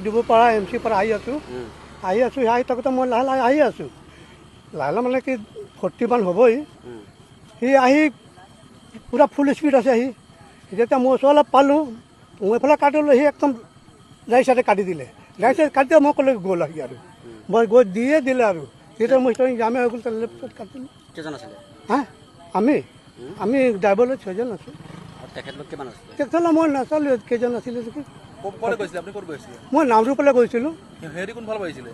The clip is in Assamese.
দিব পৰা MC পৰা আহি আছোঁ আহি থাকোঁতে মই লাহে লাহে আহি আছোঁ লাহে মানে কি 40 মান হ'বই সি আহি পূৰা ফুল স্পীড আছে আহি যেতিয়া মই ওচৰ অলপ পালোঁ মই এইফালে কাটিলোঁ সি একদম ৰাইট চাইডে কাটি দিলে ৰাইট চাইড কাটি মই ক'লে গ'ল আহি আৰু মই গৈ দিয়ে দিলে আৰু তেতিয়া মই জামে হৈ গ'ল লেফ্ট চাইড কাটিলোঁ কেইজন আছিলে হা আমি ড্ৰাইভাৰ লৈ 6জন আছোঁ তেখেতলোক কিমান আছিলে তেখেতলৈ মই নাচালোঁ কেইজন আছিলে ক'লৈ গৈছিলে আপুনি ক'ত গৈছিলে মই নামৰূপলৈ গৈছিলোঁ হেৰি কোনফালে গৈছিলে